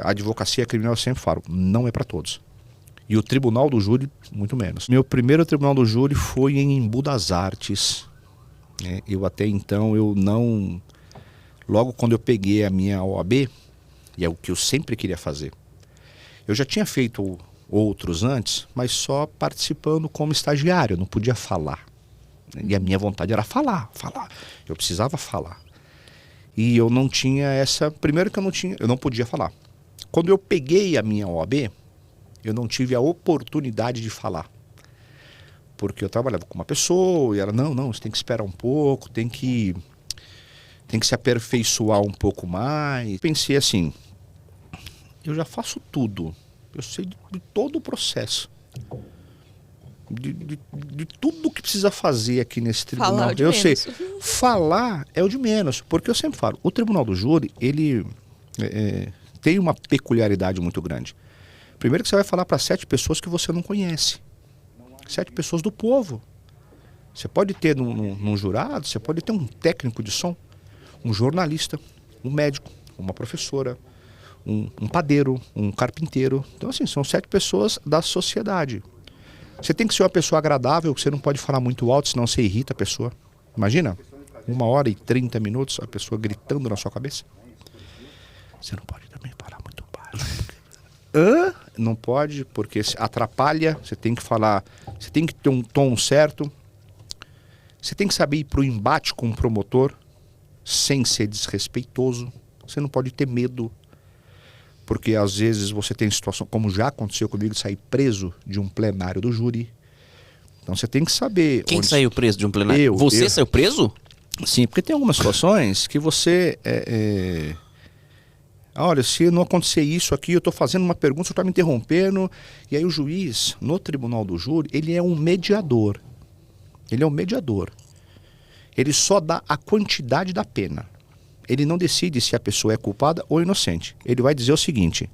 A advocacia criminal, eu sempre falo, não é para todos. E o tribunal do júri, muito menos. Meu primeiro tribunal do júri foi em Embu das Artes. Eu até então, eu não... Logo quando eu peguei a minha OAB, e é o que eu sempre queria fazer, eu já tinha feito outros antes, mas só participando como estagiário, eu não podia falar. E a minha vontade era falar. Eu precisava falar. E eu não tinha essa... Primeiro que eu não podia falar. Quando eu peguei a minha OAB, eu não tive a oportunidade de falar. Porque eu trabalhava com uma pessoa e ela, não, você tem que esperar um pouco, tem que se aperfeiçoar um pouco mais. Pensei assim, eu já faço tudo. Eu sei de todo o processo. De tudo que precisa fazer aqui nesse tribunal. Falar é o de menos. Sei. Falar é o de menos. Porque eu sempre falo, o tribunal do júri, ele tem uma peculiaridade muito grande. Primeiro que você vai falar para 7 pessoas que você não conhece. 7 pessoas do povo. Você pode ter num jurado, você pode ter um técnico de som, um jornalista, um médico, uma professora, um padeiro, um carpinteiro. Então assim, são 7 pessoas da sociedade. Você tem que ser uma pessoa agradável, você não pode falar muito alto, senão você irrita a pessoa. Imagina, 1h30 a pessoa gritando na sua cabeça. Você não pode também falar muito baixo. Não pode, porque atrapalha, você tem que falar, você tem que ter um tom certo. Você tem que saber ir para o embate com o promotor, sem ser desrespeitoso. Você não pode ter medo. Porque às vezes você tem situação, como já aconteceu comigo, de sair preso de um plenário do júri. Então você tem que saber... Quem saiu preso de um plenário? Você saiu preso? Sim, porque tem algumas situações que você... Olha, se não acontecer isso aqui, eu estou fazendo uma pergunta, você está me interrompendo. E aí o juiz, no tribunal do júri, ele é um mediador. Ele é um mediador. Ele só dá a quantidade da pena. Ele não decide se a pessoa é culpada ou inocente. Ele vai dizer o seguinte: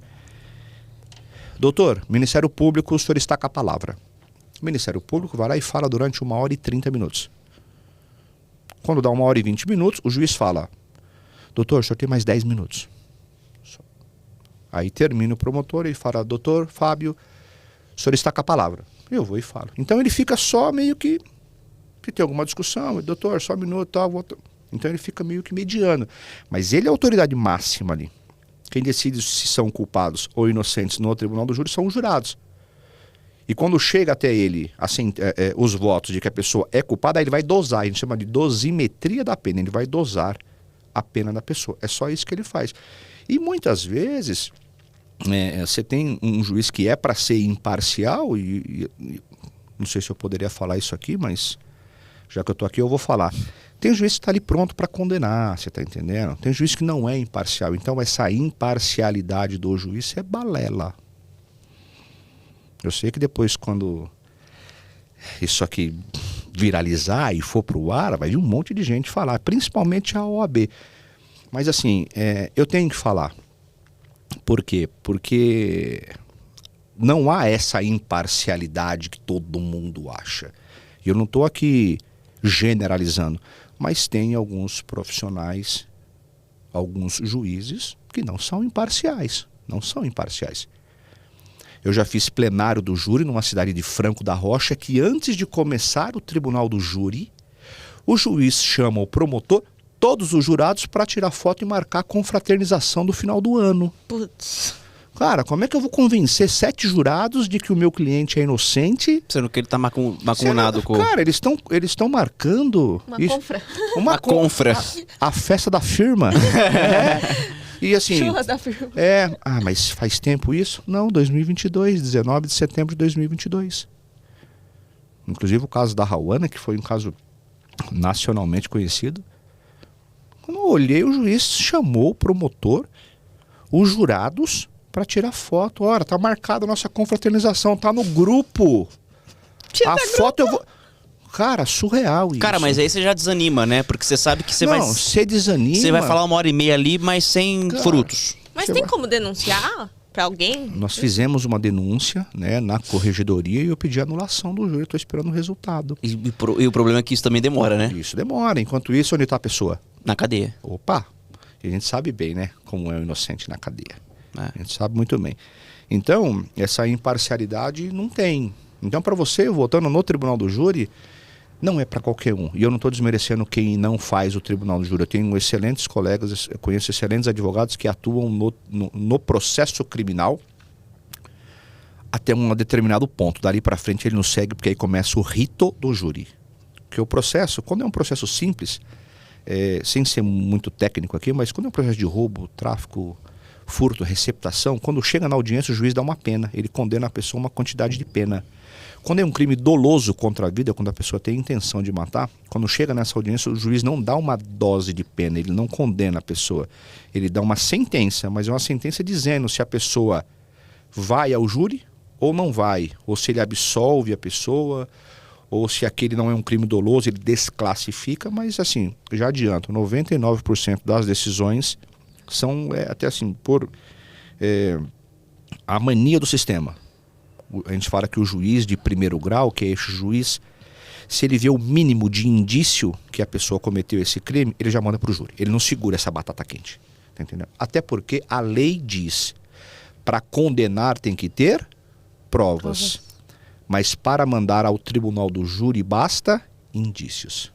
doutor, Ministério Público, o senhor está com a palavra. O Ministério Público vai lá e fala durante 1h30. Quando dá 1h20, o juiz fala: doutor, o senhor tem mais 10 minutos. Aí termina o promotor e fala: doutor Fábio, o senhor está com a palavra. Eu vou e falo. Então ele fica só meio que tem alguma discussão, doutor, só um minuto, tal, volta. Então ele fica meio que mediano. Mas ele é a autoridade máxima ali. Quem decide se são culpados ou inocentes no tribunal do júri são os jurados. E quando chega até ele assim, os votos de que a pessoa é culpada, aí ele vai dosar. A gente chama de dosimetria da pena. Ele vai dosar a pena da pessoa. É só isso que ele faz. E muitas vezes você tem um juiz que é para ser imparcial e não sei se eu poderia falar isso aqui, mas já que eu estou aqui eu vou falar. Tem juiz que está ali pronto para condenar, você está entendendo? Tem juiz que não é imparcial. Então essa imparcialidade do juiz é balela. Eu sei que depois quando isso aqui viralizar e for para o ar, vai vir um monte de gente falar, principalmente a OAB. Mas assim, eu tenho que falar. Por quê? Porque não há essa imparcialidade que todo mundo acha. E eu não estou aqui generalizando, mas tem alguns profissionais, alguns juízes que não são imparciais. Não são imparciais. Eu já fiz plenário do júri numa cidade de Franco da Rocha, que antes de começar o tribunal do júri, o juiz chama o promotor, todos os jurados, para tirar foto e marcar a confraternização do final do ano. Putz. Cara, como é que eu vou convencer 7 jurados de que o meu cliente é inocente? Sendo que ele tá macumunado com... Cara, eles estão marcando... confra. Uma confra. A festa da firma. E assim... Churras da firma. Mas faz tempo isso? Não, 2022, 19 de setembro de 2022. Inclusive o caso da Rauana, que foi um caso nacionalmente conhecido. Quando eu olhei, o juiz chamou o promotor, os jurados, para tirar foto. Ora, tá marcada a nossa confraternização, tá no grupo. A foto eu vou... Cara, surreal isso. Cara, mas aí você já desanima, né? Porque você sabe que você vai... Não, você desanima... Você vai falar 1h30 ali, mas sem frutos. Mas tem como denunciar para alguém? Nós fizemos uma denúncia, né, na corregedoria e eu pedi anulação do júri. Estou esperando o resultado. E o problema é que isso também demora, né? Isso demora. Enquanto isso, onde está a pessoa? Na cadeia. Opa! E a gente sabe bem, né, como é o inocente na cadeia. A gente sabe muito bem. Então, essa imparcialidade não tem. Então, para você, votando no tribunal do júri, não é para qualquer um. E eu não estou desmerecendo quem não faz o tribunal do júri. Eu tenho excelentes colegas, eu conheço excelentes advogados que atuam no processo criminal até um determinado ponto. Dali para frente ele não segue, porque aí começa o rito do júri. Porque o processo, quando é um processo simples, sem ser muito técnico aqui, mas quando é um processo de roubo, tráfico, furto, receptação, quando chega na audiência o juiz dá uma pena, ele condena a pessoa a uma quantidade de pena. Quando é um crime doloso contra a vida, quando a pessoa tem intenção de matar, quando chega nessa audiência o juiz não dá uma dose de pena, ele não condena a pessoa, ele dá uma sentença, mas é uma sentença dizendo se a pessoa vai ao júri ou não vai, ou se ele absolve a pessoa, ou se aquele não é um crime doloso, ele desclassifica, mas assim, já adianto, 99% das decisões são até assim, por a mania do sistema. A gente fala que o juiz de primeiro grau, que é esse juiz, se ele vê o mínimo de indício que a pessoa cometeu esse crime, ele já manda para o júri. Ele não segura essa batata quente. Tá entendendo? Até porque a lei diz, para condenar tem que ter provas. Mas para mandar ao tribunal do júri basta indícios.